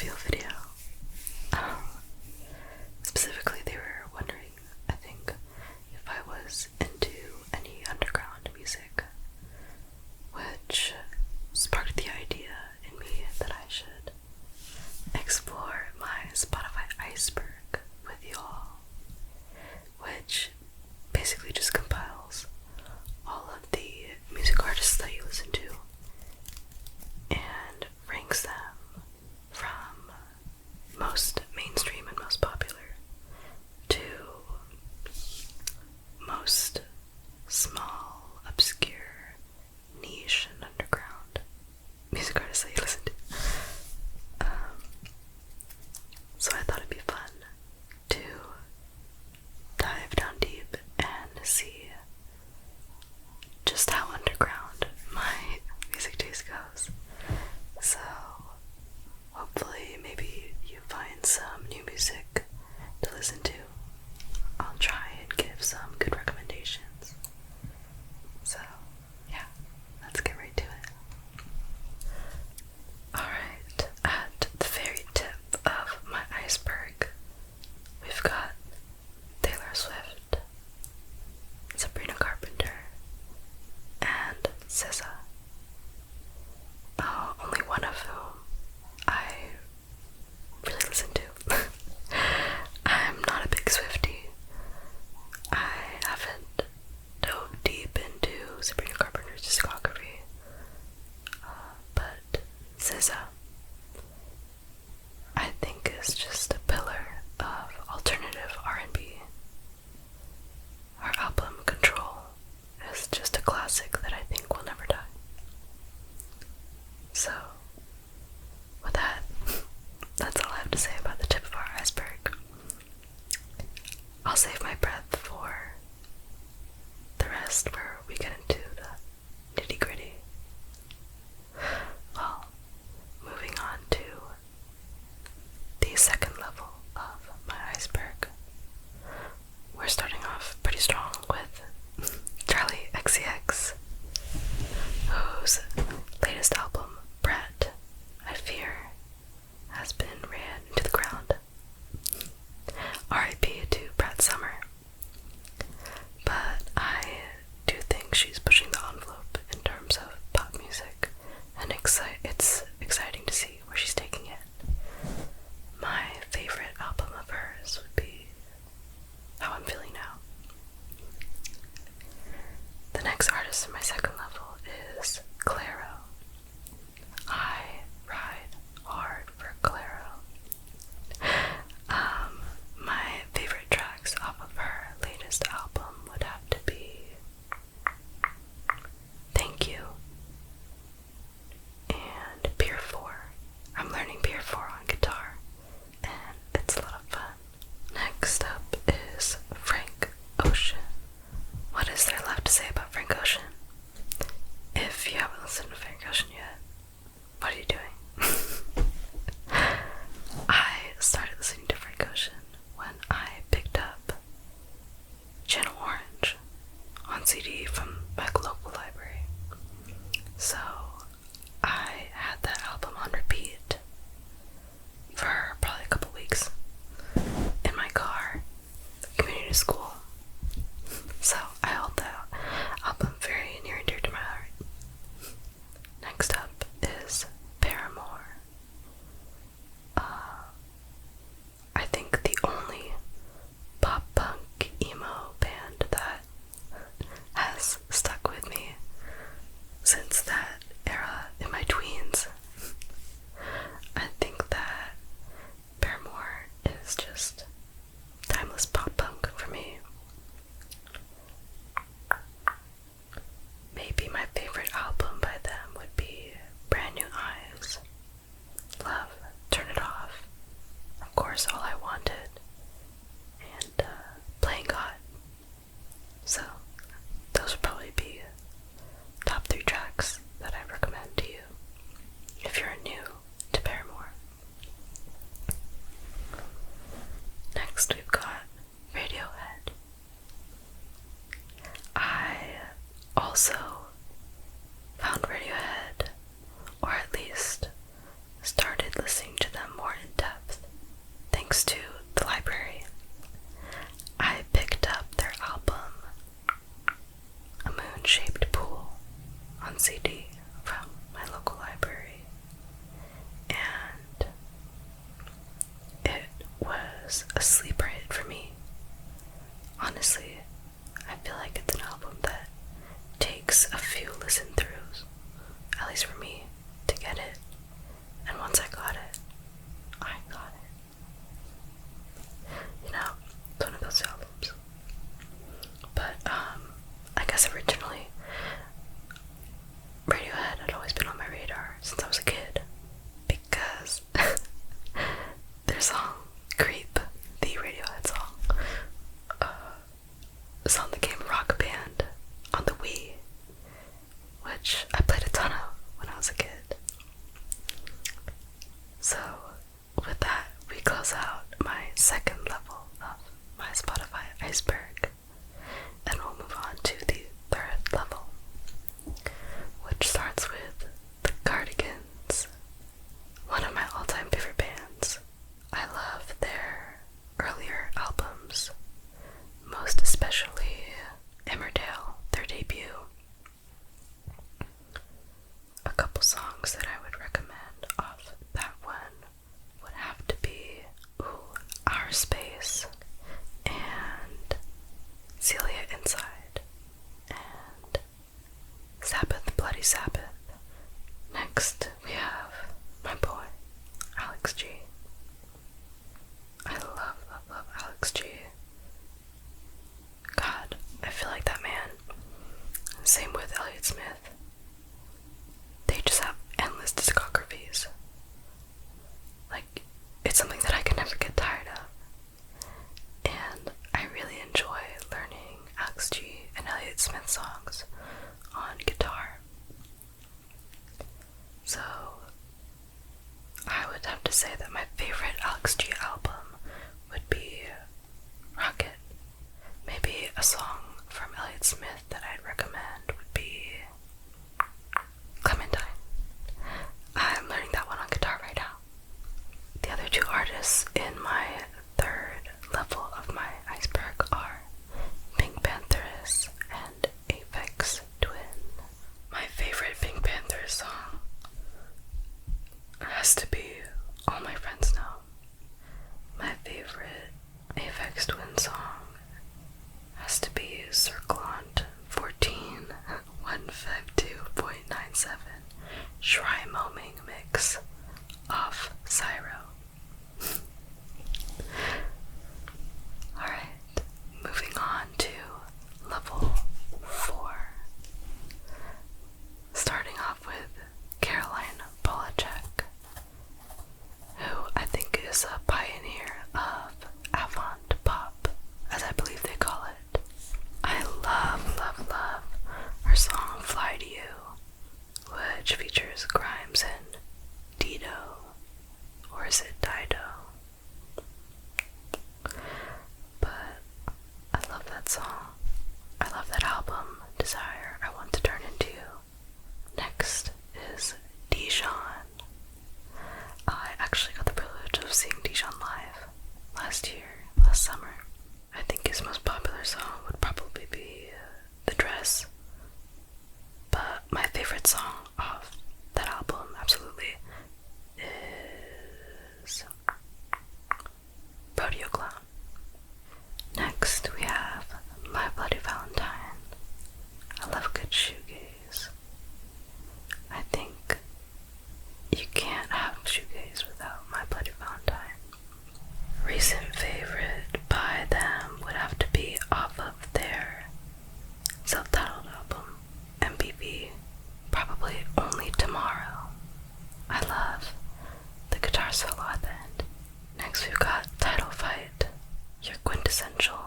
reveal video. Specifically, they were wondering, I think, if I was into any underground music, which sparked the idea in me that I should explore my Spotify iceberg with y'all, which basically just compiles all of the music artists that you listen to and ranks them from most mainstream and most popular to most small, obscure, niche, and underground music artists that you listen to. So I thought it'd be fun to dive down deep and see just how underground my music taste goes. So hopefully maybe you find some new music to listen to. I'll try and give some good recommendations. So yeah, let's get right to it. Alright, at the very tip of my iceberg, we've got Taylor Swift, Sabrina Carpenter, and SZA. Only one of whom I really listen to. I'm not a big Swiftie. I haven't dove deep into Sabrina Carpenter's discography, but SZA, I think, is just a pillar of alternative R&B. Her album Control is just a classic that I think will never die. So, with that, that's all I have to say about the tip of our iceberg. I'll save my breath for the rest where we get into the nitty-gritty. Well, moving on to the second level of my iceberg. We're starting off pretty strong with Charlie XCX, whose latest album, Brat, I Fear, has been ran into the ground. R.I.P. to Brat Summer. But I do think she's pushing the envelope in terms of pop music, and it's exciting to see where she's taking it. My was a sleeper hit for me. Honestly, I feel like it's an album that takes a few listen throughs, at least for me, to get it. And once I got it, I got it. You know, it's one of those albums. But, I guess originally, Radiohead had always been on my radar since I was a kid. Because their song, Creep, the Radiohead song, a song that came Rock Band on the Wii, which I played a ton of when I was a kid. So, with that, we close out my second level of my Spotify iceberg, and we'll move on to the third level, which starts with the Cardigans, one of my all-time favorite bands. I love their earlier albums, most especially Emmerdale, their debut. A couple songs that I would recommend off that one would have to be Our Space and Celia Inside and Sabbath, Bloody Sabbath. Next we have my boy, Alex G. I love Alex G. God, I feel like that man. Same with Elliott Smith. They just have endless discographies. Like, it's something that I can never get tired of. And I really enjoy learning Alex G and Elliott Smith songs on guitar. So, I would have to say that my favorite Alex G album would be Rocket. Maybe a song from Elliott Smith that I'd recommend would be Clementine. I'm learning that one on guitar right now. The other two artists in my third level of my iceberg are Pink Panthers and Aphex Twin. My favorite Pink Panthers song has to be All My Friends Know. My favorite Aphex Twin song has to be Circlant 14.152.97 Shry-Moming Mix off Cyro. Alright, moving on to level 4. Starting off with Caroline Polachek, who I think is a pioneer of avant pop, as I believe they call it. I love, love, love her song Fly to You, which features Grimes and Dido, or is it Dido? But I love that song. I love that album, Desire, I Want to Turn Into You. Next is Dijon. I actually got the privilege of seeing Dijon live last summer. I think his most popular song would probably be The Dress. But my favorite song off that album, absolutely, is Rodeo Clown. Next, we have My Bloody Valentine. I love good shoegaze. I think you can't have shoegaze without My Bloody Valentine. Recent favorite by them would have to be off of their self-titled album, MPV, probably Only Tomorrow. I love the guitar solo at the end. Next we've got Title Fight, your quintessential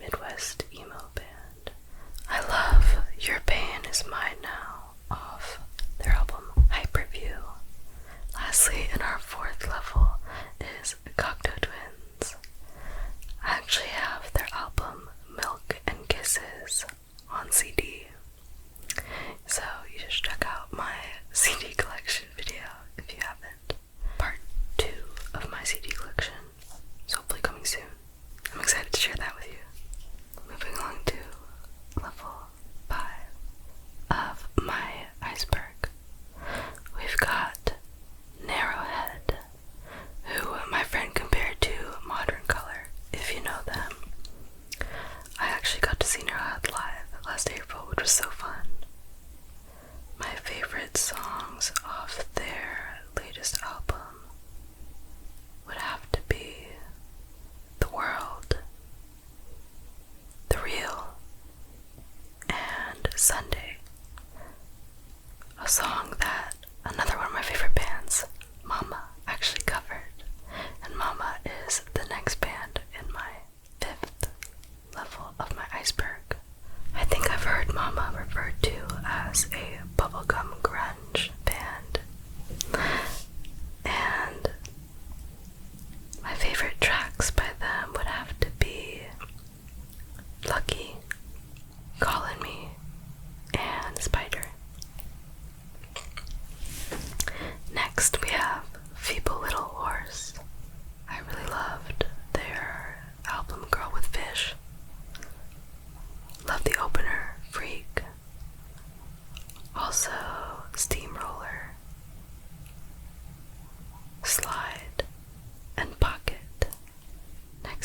Midwest emo band. I love Your Pain Is Mine Now off their album Hyperview. Lastly, in our fourth level is Cocteau Twins. I actually have their album Milk and Kisses on CD, so you should check out my CD collection video if you haven't. Part 2 of my CD collection is hopefully coming soon. I'm excited to share that with you. Moving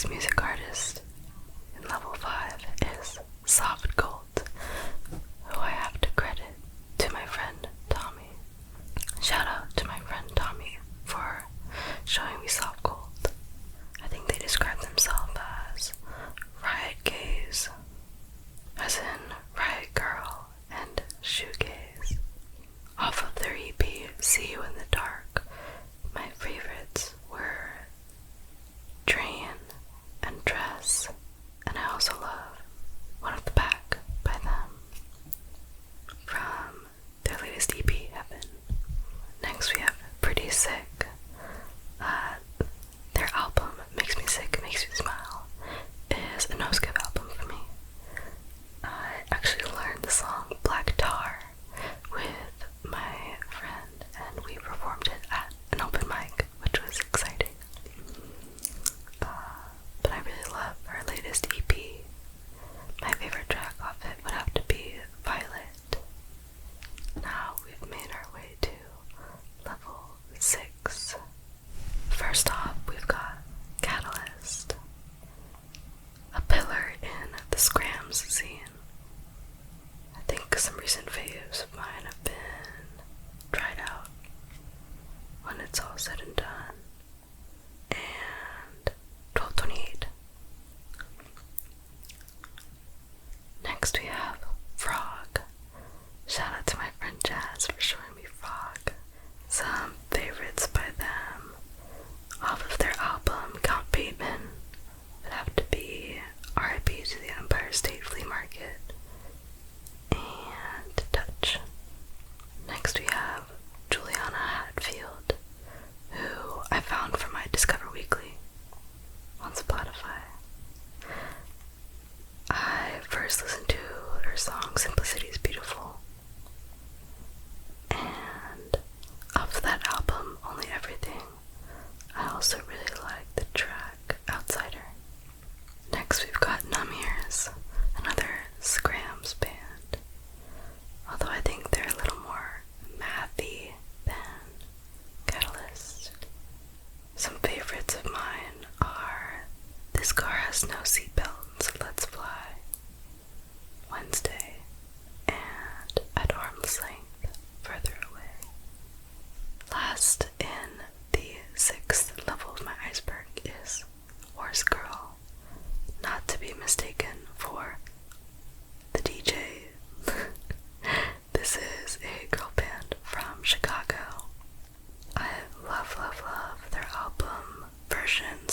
next music artist in level 5 is Soft Gold, who I have to credit to my friend Tommy. Shout out to my friend Tommy for showing me Soft Gold. I think they describe themselves as riot gaze, as in riot girl and shoegaze. Off of their EP, See You in the Dark, my favorites were Drain and Dress, and I also love One of the Pack by them from their latest EP, Heaven. Next we have Pretty Sick. Their album, Makes Me Sick, Makes Me Smile, is a no-skip album for me. I actually learned the song Black Tar with my friend, and we performed it at an open mic, which was exciting. But I really love her latest EP. My favorite track off it would have to be Violet. Now we've made our way to level 6. First off, we've got Catalyst, a pillar in the Scrams scene. I think some recent faves of mine have been Tried Out, When It's All Said and Done, and 1228. Next we have Frog. Shout out to my friend Jazz for showing me Frog. Some favorites by them off of their album Count Bateman would have to be R.I.P. to the Empire State Flea Market and Touch. Next we have Juliana Hatfield, who I found from my Discover Weekly on Spotify. I first listened to her song Simplicity is Beautiful, and off that album, Only Everything, I also really like the track Outsider. Next we've got Numb Ears, another Scrams band, although I think they're a little more mathy than Catalyst. Some favorites of mine are This Car Has No Seatbelt, So Let's Fly, Wednesday, and At Arm's Length, Further Away. Last in the 6th level of my iceberg is Horse Girl, not to be mistaken for the DJ. This is a girl band from Chicago. I love their album Version